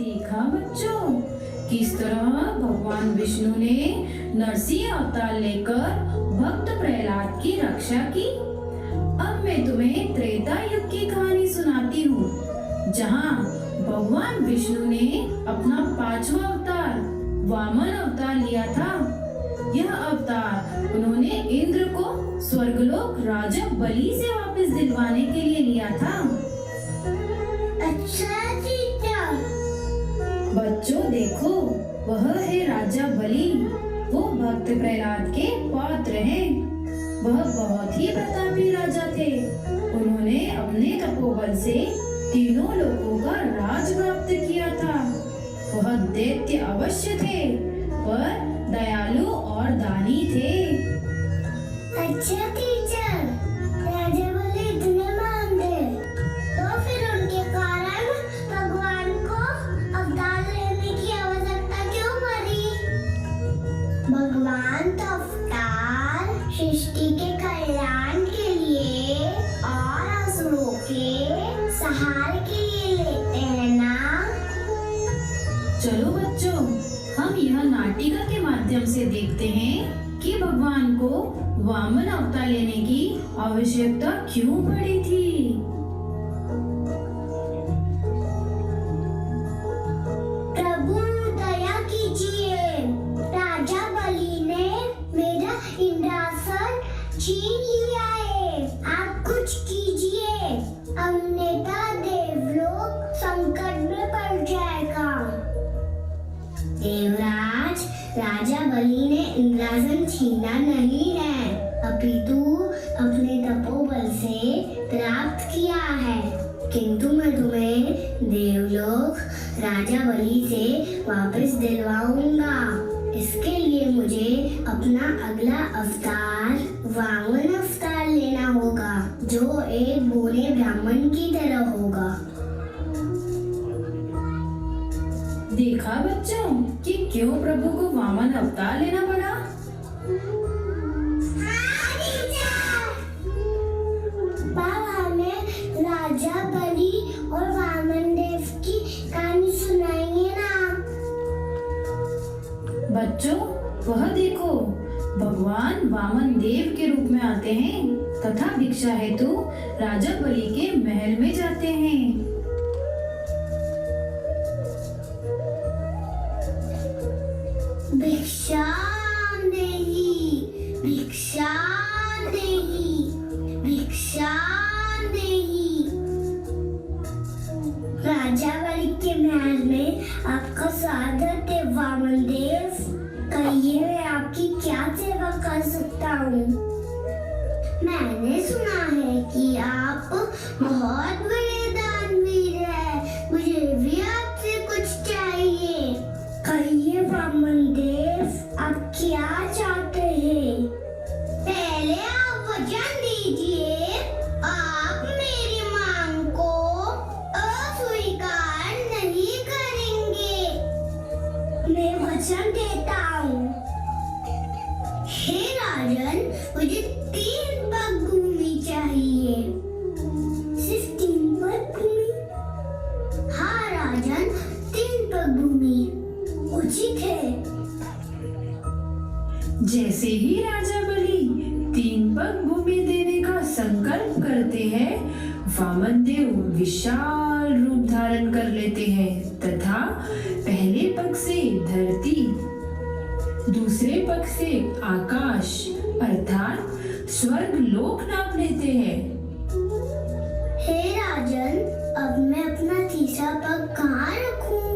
देखा बच्चों, किस तरह भगवान विष्णु ने नरसिंह अवतार लेकर भक्त प्रहलाद की रक्षा की। अब मैं तुम्हें त्रेता युग की कहानी सुनाती हूँ, जहाँ भगवान विष्णु ने अपना 5वां अवतार वामन अवतार लिया था। यह अवतार उन्होंने इंद्र को स्वर्गलोक राजा बलि से वापस दिलवाने के लिए लिया था। अच्छा जीजा। बच्चों देखो, वह है राजा बलि। वो भक्त प्रहलाद के पौत्र हैं। वह बहुत ही प्रतापी राजा थे। उन्होंने अपने तपोबल से तीनों लोगों का राज प्राप्त किया था। वह दैत्य अवश्य थे, पर दयालु और दानी थे। अच्छा टीचर, राजा बलि इतने महान थे, तो फिर उनके कारण भगवान को अवतार लेने की आवश्यकता क्यों पड़ी? भगवान तो अवतार सृष्टि के कल्याण के लिए और असुरों के संहार के लिए लेते हैं ना। चलो बच्चों, हम यह नाटिका के माध्यम से देखते हैं कि भगवान को वामन अवतार लेने की आवश्यकता क्यों पड़ी थी। प्रभु दया कीजिए, राजा बलि ने मेरा इंद्रासन छीन लिया है। आप कुछ कीजिए, अन्यथा देवलोक संकट में पड़ जाएगा। देवराज, राजा बलि ने इंद्रासन छीना नहीं है, अपितु अपने तपोबल से प्राप्त किया है। किंतु मैं तुम्हें देवलोक राजा बलि से वापस दिलवाऊंगा। इसके लिए मुझे अपना अगला अवतार वामन अवतार लेना होगा, जो एक भोले ब्राह्मण की तरह होगा। देखा बच्चों कि क्यों प्रभु को वामन अवतार लेना पड़ा। बाबा ने राजा बलि और वामन देव की कहानी सुनाइए ना। बच्चों, वह देखो, भगवान वामन देव के रूप में आते हैं तथा भिक्षा हेतु राजा बलि के महल में जाते हैं। भिक्षा देहि, भिक्षा देहि, भिक्षा देहि। राजा बलि के महल में आपका स्वागत है वामन देव। कहिए, मैं आपकी क्या सेवा कर सकता हूँ? मैंने सुना है कि आप बहुत बड़े दानवीर हैं। मुझे भी आपसे कुछ चाहिए। कहिए वामन देव, आप क्या चाहते हैं? पहले आप वचन दीजिए, आप मेरी मांग को अस्वीकार नहीं करेंगे। मैं वचन देता हूँ। हे राजन, मुझे 3 पग भूमि चाहिए। सिर्फ 3 पग भूमि? हाँ राजन, 3 पग भूमि उचित है। जैसे ही राजा बलि 3 पग भूमि देने का संकल्प करते हैं, वामन देव विशाल रूप धारण कर लेते हैं तथा पहले पग से धरती, दूसरे पग से आकाश अर्थात स्वर्ग लोक नाप लेते हैं। हे राजन, अब मैं अपना तीसरा पग कहाँ रखूं?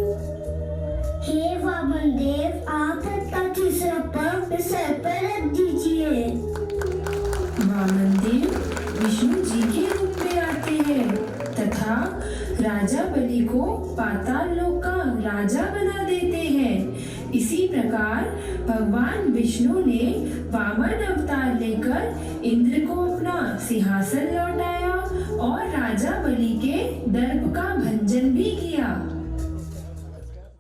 हे वामन देव, आप अपना तीसरा पग सर पर रख दीजिए। वामन देव विष्णु जी के रूप में आते हैं तथा राजा बलि को पाताल लोक का राजा बना देते हैं। इसी प्रकार भगवान विष्णु ने वामन अवतार लेकर इंद्र को अपना सिंहासन लौटाया और राजा बलि के दर्प का भंजन भी किया।